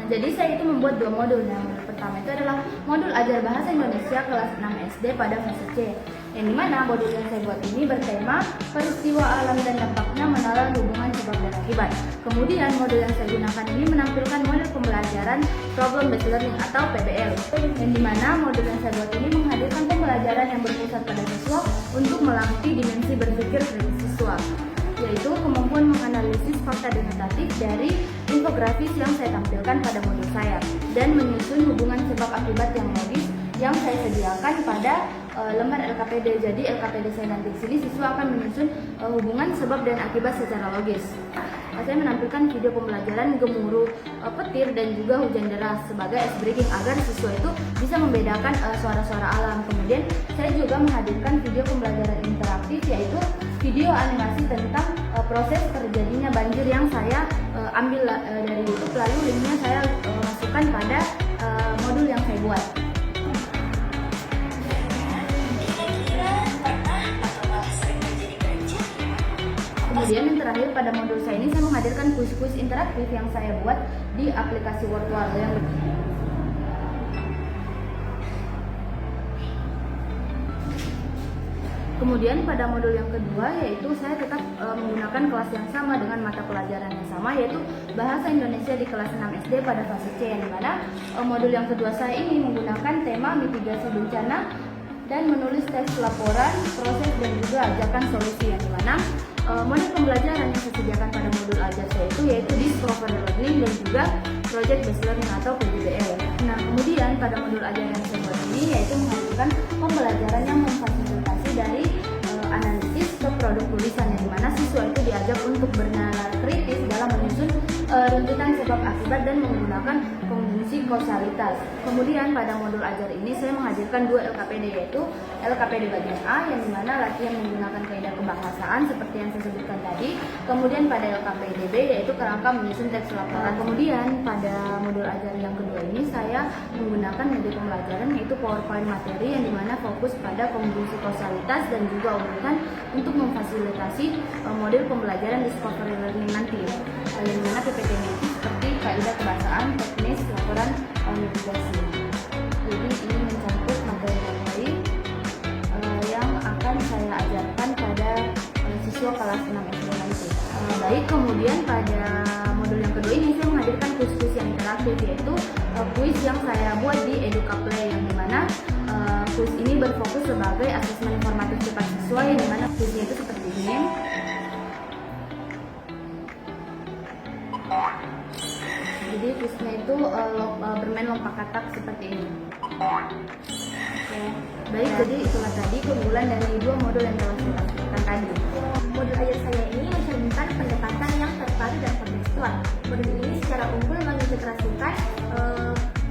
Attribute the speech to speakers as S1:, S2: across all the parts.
S1: Jadi saya itu membuat dua modul. Yang modul pertama itu adalah modul ajar bahasa Indonesia kelas 6 SD pada fase C, yang dimana modul yang saya buat ini bertema peristiwa alam dan dampaknya menelan hubungan sebab dan akibat. Kemudian modul yang saya gunakan ini menampilkan model pembelajaran problem based learning atau PBL, yang dimana modul yang saya buat ini menghadirkan pembelajaran yang berpusat pada siswa untuk melatih dimensi berpikir kritis siswa, yaitu kemampuan menganalisis fakta denotatif dari infografis yang saya tampilkan pada modul saya, dan menyusun hubungan sebab akibat yang logis yang saya sediakan pada lembar LKPD. Jadi LKPD saya nanti di sini siswa akan menyusun hubungan sebab dan akibat secara logis. Saya menampilkan video pembelajaran gemuruh petir dan juga hujan deras sebagai ice breaking agar siswa itu bisa membedakan suara-suara alam. Kemudian saya juga menghadirkan video pembelajaran interaktif, yaitu video animasi tentang proses terjadinya banjir yang saya ambil dari YouTube, lalu linknya saya masukkan pada modul yang saya buat. Kemudian yang terakhir pada modul saya ini saya menghadirkan kuis-kuis interaktif yang saya buat di aplikasi Wordwall yang Kemudian pada modul yang kedua, yaitu saya tetap menggunakan kelas yang sama dengan mata pelajaran yang sama, yaitu bahasa Indonesia di kelas 6 SD pada fase C, yang dimana modul yang kedua saya ini menggunakan tema mitigasi bencana dan menulis teks laporan, proses dan juga ajakan solusi, yang dimana model pembelajaran yang saya sediakan pada modul ajar saya itu yaitu Discovery Learning dan juga Project Based Learning atau PBL. Nah, kemudian pada modul ajar yang saya buat ini yaitu menghadirkan pembelajaran yang memfasilitasi dari analisis ke produk tulisan, yang dimana siswa itu diajak untuk bernalar kritis dalam menyusun runtutan sebab akibat dan menggunakan fungsi kausalitas. Kemudian pada modul ajar ini saya menghadirkan dua LKPD, yaitu LKPD bagian A yang dimana latihan menggunakan kaidah kebahasaan seperti yang saya sebutkan tadi. Kemudian pada LKPD B yaitu kerangka menyusun teks laporan. Kemudian pada modul ajar yang kedua ini saya menggunakan media pembelajaran yaitu PowerPoint materi, yang dimana fokus pada fungsi kausalitas dan juga urutan untuk memfasilitasi model pembelajaran Discovery Learning nanti, yang dimana PPT-nya itu seperti kaidah kebahasaan, teknis, laporan, mitigasi. Jadi ini mencakup materi-materi yang akan saya ajarkan pada siswa kelas 6 SD nanti. Baik, kemudian pada modul yang kedua ini saya menghadirkan kuis-kuis yang interaktif, yaitu kuis yang saya buat di EducaPlay, yang dimana kuis ini berfokus sebagai asesmen informatif cepat siswa, yang dimana kuisnya itu seperti ini. Jadi kuisnya itu bermain lompat katak seperti ini. Oke. Baik, jadi itulah tadi keunggulan dari dua modul yang telah saya sampaikan tadi.
S2: Modul ajar saya ini mencerminkan pendekatan yang terpadu dan kontekstual. Modul ini secara unggul mengintegrasikan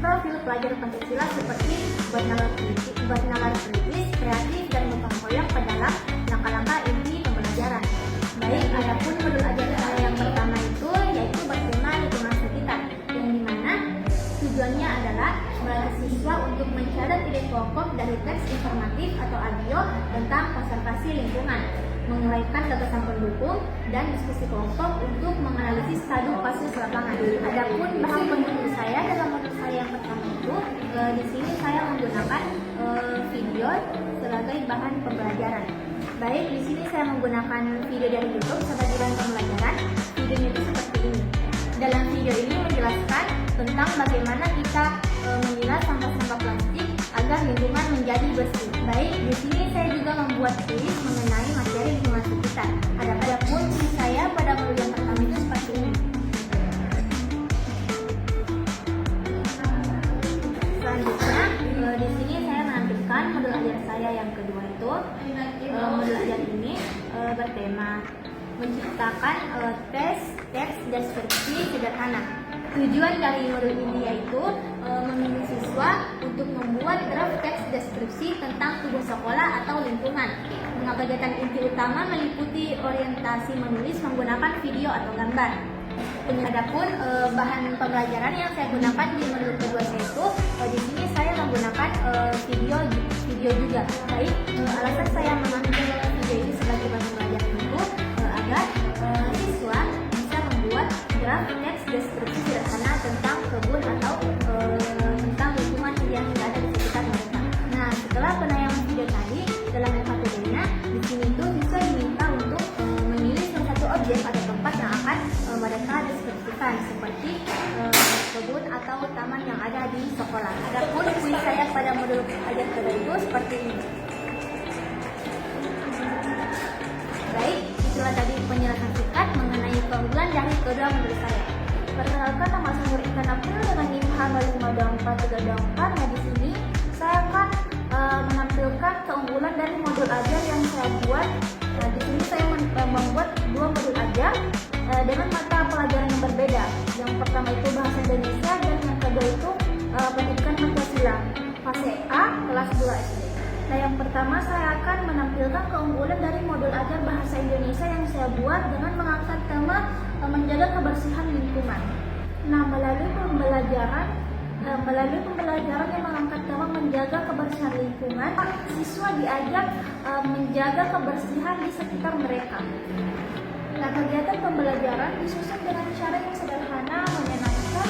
S2: profil pelajar Pancasila seperti buat nalar kritis, kreatif, dan gotong royong pada dalam langkah-langkah inti pembelajaran. Baik, adapun modul ajar saya yang pertama itu yaitu bertema lingkungan sekitar, yang dimana tujuannya adalah melatih siswa untuk mencatat ide pokok dari teks informatif atau audio tentang konservasi lingkungan, menguraikan gagasan pendukung, dan diskusi kelompok untuk menganalisis stadium kasus lapangan. Adapun bahan pendukung saya dalam modul saya yang pertama itu, di sini saya menggunakan video sebagai bahan pembelajaran. Baik, di sini saya menggunakan video dari YouTube sebagai bahan pembelajaran. Videonya itu seperti ini. Dalam video ini menjelaskan tentang bagaimana kita memilah sampah-sampah plastik agar lingkungan menjadi bersih. Baik, di sini saya juga membuat kuis mengenai materi lingkungan sekitar. Adapun kuis saya pada modul yang pertama itu seperti ini. Selanjutnya, di sini saya menampilkan modul ajar saya yang kedua itu. Modul ajar ini bertema menciptakan teks deskripsi sederhana. Tujuan dari modul ini yaitu membimbing siswa untuk membuat draft teks deskripsi tentang tubuh sekolah atau lingkungan. Kegiatan inti utama meliputi orientasi menulis menggunakan video atau gambar. Adapun bahan pembelajaran yang saya gunakan di modul kedua saya itu, di sini saya menggunakan video juga. Baik, alasan saya mengambil video ini sebagai bahan pembelajaran itu agar siswa bisa membuat draft teks deskripsi sederhana tentang kebun kebun atau taman yang ada di sekolah. Adapun kuis saya pada modul pelajaran kedua itu seperti ini. Baik, itulah tadi penjelasan singkat mengenai keunggulan dari kedua modul saya. Perkenalkan, nama saya Nur Intan April dengan NIM H052434. Nah, di sini saya akan menampilkan keunggulan dari modul ajar yang saya buat. Nah, di sini saya membuat dua modul ajar dengan mata pelajaran yang berbeda. Yang pertama itu bahasa Indonesia dan yang kedua itu pendidikan Pancasila fase A kelas 2 SD. Nah, yang pertama saya akan menampilkan keunggulan dari modul ajar bahasa Indonesia yang saya buat dengan mengangkat tema menjaga kebersihan lingkungan. Nah, melalui pembelajaran yang mengangkat tema menjaga kebersihan lingkungan, siswa diajak menjaga kebersihan di sekitar mereka. Nah, kegiatan pembelajaran disusun dengan cara yang sederhana, menyenangkan,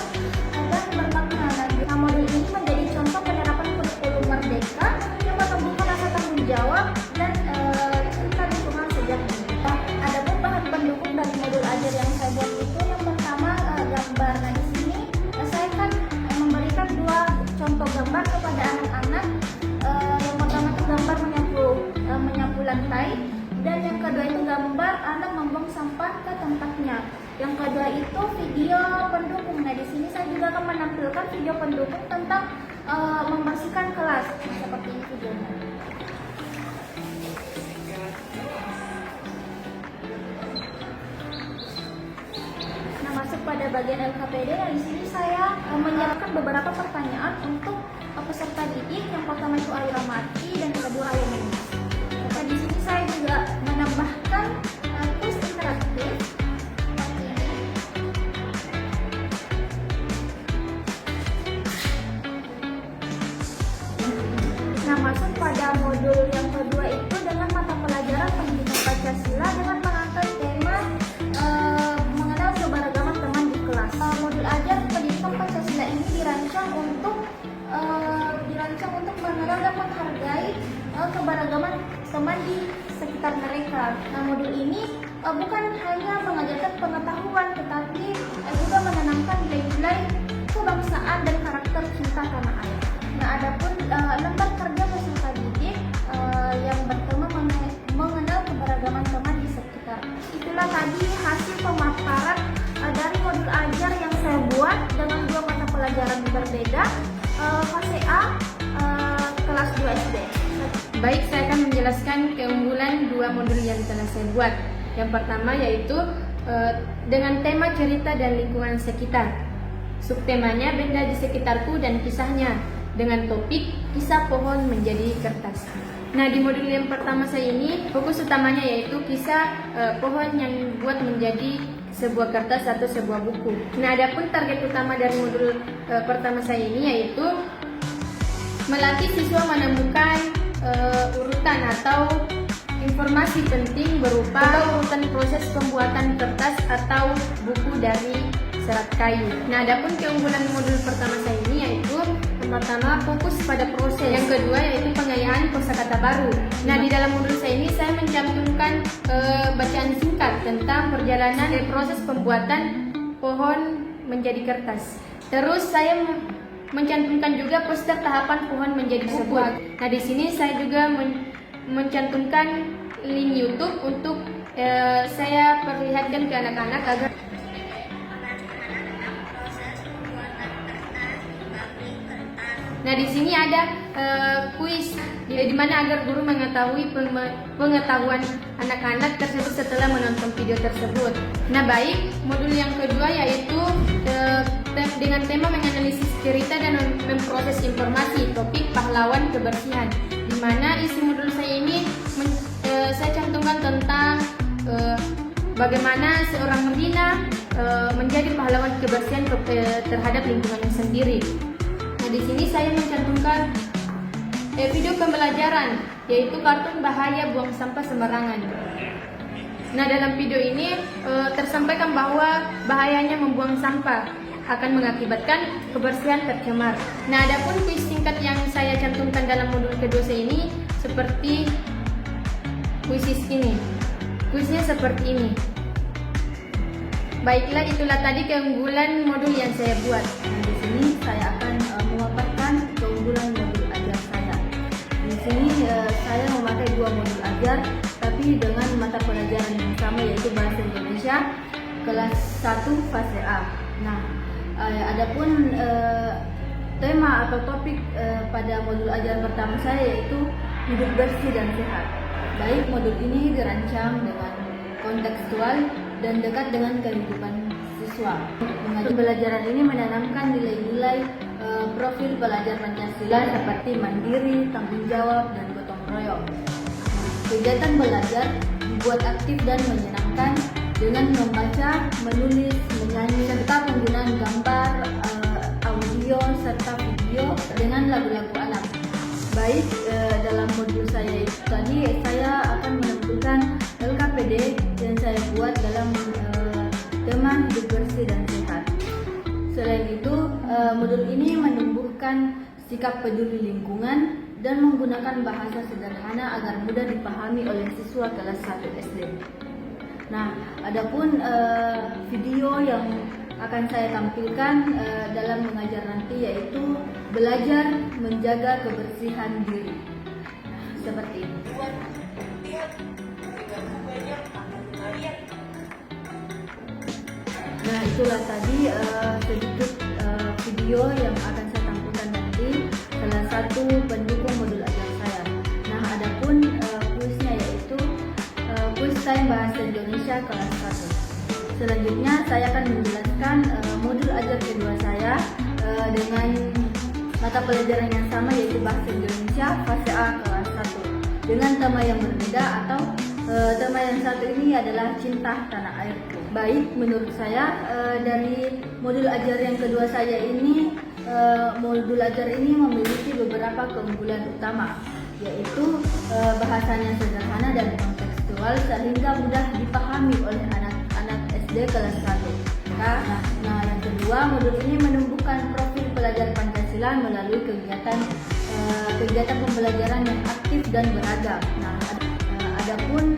S2: dan bermakna. Nah, modul ini menjadi contoh penerapan kurikulum merdeka yang menumbuhkan rasa tanggung jawab dan cinta lingkungan sejak dini. Adapun bahan pendukung dari modul ajar yang saya buat itu yang pertama gambar. Nah, di sini saya akan memberikan dua contoh gambar kepada anak-anak. Yang pertama itu gambar menyapu lantai, dan yang kedua itu gambar anak membuang sampah ke tempatnya. Yang kedua itu video pendukung. Nah, di sini saya juga akan menampilkan video pendukung tentang membersihkan kelas. Nah, seperti ini videonya. Nah, masuk pada bagian LKPD. Nah, di sini saya menyiapkan beberapa pertanyaan untuk peserta didik. Yang pertama itu Ayu Ramati dan yang kedua Ayu Menis. Nah, di sini saya juga menambahkan kuis interaktif. Nah, masuk pada modul yang kedua itu dengan mata pelajaran pendidikan Pancasila dengan mengangkat tema mengenal keberagaman teman di kelas. Modul ajar pendidikan Pancasila ini dirancang untuk mengenal dan menghargai keberagaman teman di sekitar mereka. Nah, modul ini bukan hanya mengajarkan pengetahuan, tetapi juga menanamkan nilai-nilai kebangsaan dan karakter cinta tanah air. Nah, adapun lembar kerja peserta didik yang bertema mengenal keberagaman teman di sekitar. Itulah tadi hasil pemaparan dari modul ajar yang saya buat dengan dua mata pelajaran berbeda, fase A kelas 2 SD.
S3: Baik, saya akan menjelaskan keunggulan dua modul yang telah saya buat. Yang pertama yaitu dengan tema cerita dan lingkungan sekitar. Subtemanya benda di sekitarku dan kisahnya, dengan topik kisah pohon menjadi kertas. Nah, di modul yang pertama saya ini fokus utamanya yaitu kisah pohon yang buat menjadi sebuah kertas atau sebuah buku. Nah, adapun target utama dari modul pertama saya ini yaitu melatih siswa menemukan urutan atau informasi penting berupa urutan proses pembuatan kertas atau buku dari serat kayu. Nah, adapun keunggulan modul pertama saya ini yaitu yang pertama fokus pada proses, yang kedua yaitu pengayaan kosakata baru. Nah, di dalam modul saya ini saya mencantumkan bacaan singkat tentang perjalanan dari proses pembuatan pohon menjadi kertas. Terus saya mencantumkan juga poster tahapan pohon menjadi buku. Nah, di sini saya juga mencantumkan link YouTube untuk saya perlihatkan ke anak-anak agar Nah, di sini ada kuis di mana agar guru mengetahui pengetahuan anak-anak tersebut setelah menonton video tersebut. Nah, baik, modul yang kedua yaitu dengan tema menganalisis cerita dan memproses informasi, topik pahlawan kebersihan. Di mana isi modul saya ini saya cantumkan tentang bagaimana seorang Medina menjadi pahlawan kebersihan terhadap lingkungannya sendiri. Nah, di sini saya mencantumkan video pembelajaran yaitu kartun bahaya buang sampah sembarangan. Nah, dalam video ini tersampaikan bahwa bahayanya membuang sampah akan mengakibatkan kebersihan tercemar. Nah, adapun kuis singkat yang saya cantumkan dalam modul kedua saya ini seperti kuis ini. Kuisnya seperti ini. Baiklah, itulah tadi keunggulan modul yang saya buat.
S1: Nah, di sini saya akan memaparkan keunggulan modul ajar saya. Di sini saya memakai dua modul ajar, tapi dengan mata pelajaran yang sama, yaitu Bahasa Indonesia kelas 1 fase A. Nah, adapun tema atau topik pada modul ajar pertama saya yaitu hidup bersih dan sehat. Baik, modul ini dirancang dengan kontekstual dan dekat dengan kehidupan siswa. Pembelajaran ini menanamkan nilai-nilai profil pelajar Pancasila seperti mandiri, tanggung jawab, dan gotong royong. Kegiatan belajar dibuat aktif dan menyenangkan dengan membaca, menulis, menyanyi, serta penggunaan gambar, audio, serta video dengan lagu-lagu anak. Baik, dalam modul saya itu tadi saya akan menampilkan LKPD yang saya buat dalam tema hidup bersih dan sehat. Selain itu, modul ini menumbuhkan sikap peduli lingkungan dan menggunakan bahasa sederhana agar mudah dipahami oleh siswa kelas 1 SD. Nah, adapun video yang akan saya tampilkan dalam mengajar nanti yaitu belajar menjaga kebersihan diri. Seperti ini. Nah, itulah tadi sedikit video yang akan saya tampilkan nanti, salah satu pendukung modul ajar saya. Nah, adapun kuisnya yaitu kuis time Bahasa Indonesia kelas 1. Selanjutnya saya akan menjelaskan modul ajar kedua saya dengan mata pelajaran yang sama yaitu Bahasa Indonesia fase A kelas 1 dengan tema yang berbeda, atau tema yang satu ini adalah Cinta Tanah Airku. Baik, menurut saya dari modul ajar yang kedua saya ini, modul ajar ini memiliki beberapa keunggulan utama, yaitu bahasanya sederhana dan kontekstual sehingga mudah dipahami oleh anak-anak SD kelas 1. Nah, yang kedua, modul ini menumbuhkan profil pelajar Pancasila melalui kegiatan pembelajaran yang aktif dan beragam. Nah, adapun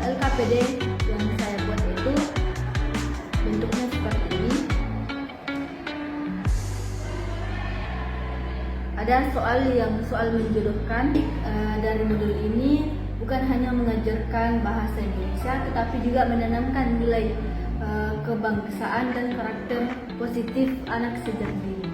S1: LKPD yang saya buat itu bentuknya seperti ini. Ada soal menjodohkan. Dari modul ini bukan hanya mengajarkan bahasa Indonesia, tetapi juga menanamkan nilai kebangsaan dan karakter positif anak sejak dini.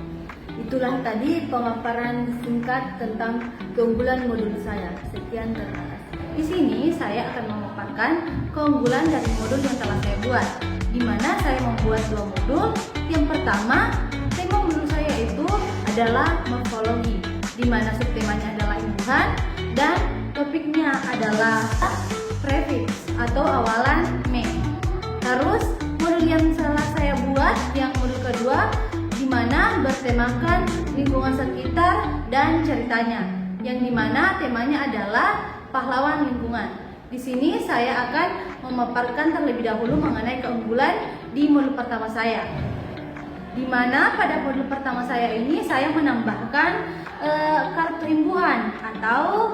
S1: Itulah tadi pemaparan singkat tentang keunggulan modul saya. Sekian, terima kasih. Di sini saya akan memaparkan keunggulan dari modul yang telah saya buat, di mana saya membuat dua modul. Yang pertama, tema modul saya itu adalah morfologi, di mana subtemanya adalah imbuhan dan topiknya adalah prefix atau awalan me. Terus modul yang telah saya buat yang modul kedua, di mana bertemakan lingkungan sekitar dan ceritanya, yang dimana temanya adalah pahlawan lingkungan. Di sini saya akan memaparkan terlebih dahulu mengenai keunggulan di modul pertama saya, di mana pada modul pertama saya ini saya menambahkan kartu imbuhan atau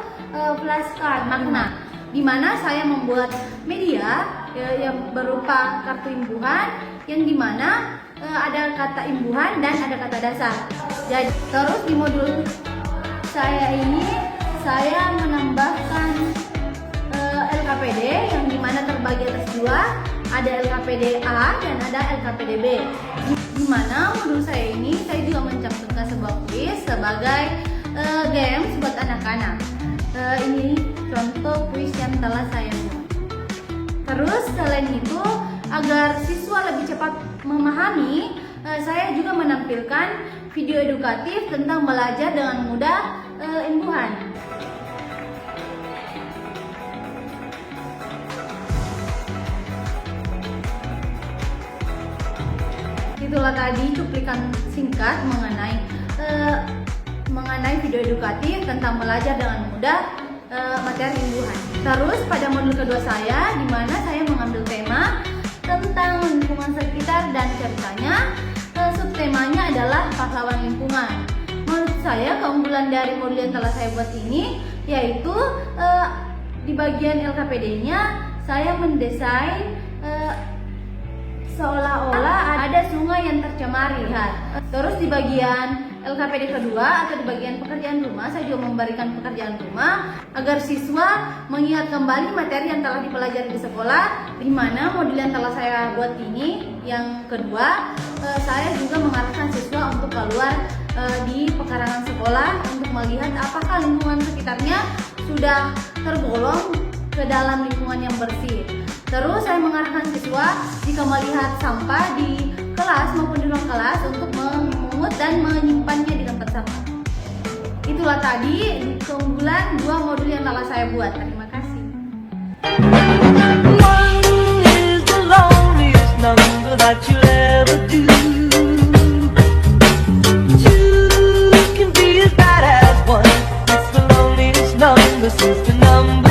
S1: flashcard makna, di mana saya membuat media yang berupa kartu imbuhan, yang dimana ada kata imbuhan dan ada kata dasar. Jadi terus di modul saya ini saya menambahkan LKPD yang dimana terbagi atas dua, ada LKPD A dan ada LKPD B. Di mana modul saya ini saya juga mencantumkan sebuah kuis sebagai games buat anak-anak. Ini contoh kuis yang telah saya buat. Terus selain itu, agar siswa lebih cepat memahami, saya juga menampilkan video edukatif tentang belajar dengan mudah imbuhan. Itulah tadi cuplikan singkat mengenai video edukatif tentang belajar dengan mudah materi imbuhan. Terus pada modul kedua saya, di mana saya mengambil tema tentang lingkungan sekitar dan ceritanya, subtemanya adalah pahlawan lingkungan. Menurut saya keunggulan dari modul yang telah saya buat ini yaitu di bagian LKPD-nya saya mendesain seolah-olah ada sungai yang tercemari. Terus di bagian LKPD kedua atau di bagian pekerjaan rumah, saya juga memberikan pekerjaan rumah agar siswa mengingat kembali materi yang telah dipelajari di sekolah, di mana modul yang telah saya buat ini yang kedua, saya juga mengarahkan siswa untuk keluar di pekarangan sekolah untuk melihat apakah lingkungan sekitarnya sudah tergolong ke dalam lingkungan yang bersih. Terus saya mengarahkan siswa jika melihat sampah di kelas maupun di ruang kelas untuk memungut dan menyimpannya di tempat sampah. Itulah tadi keunggulan dua modul yang telah saya buat. Terima kasih.
S4: One is the loneliest number that you'll ever do. Two can be as bad as one. It's the loneliest number since the number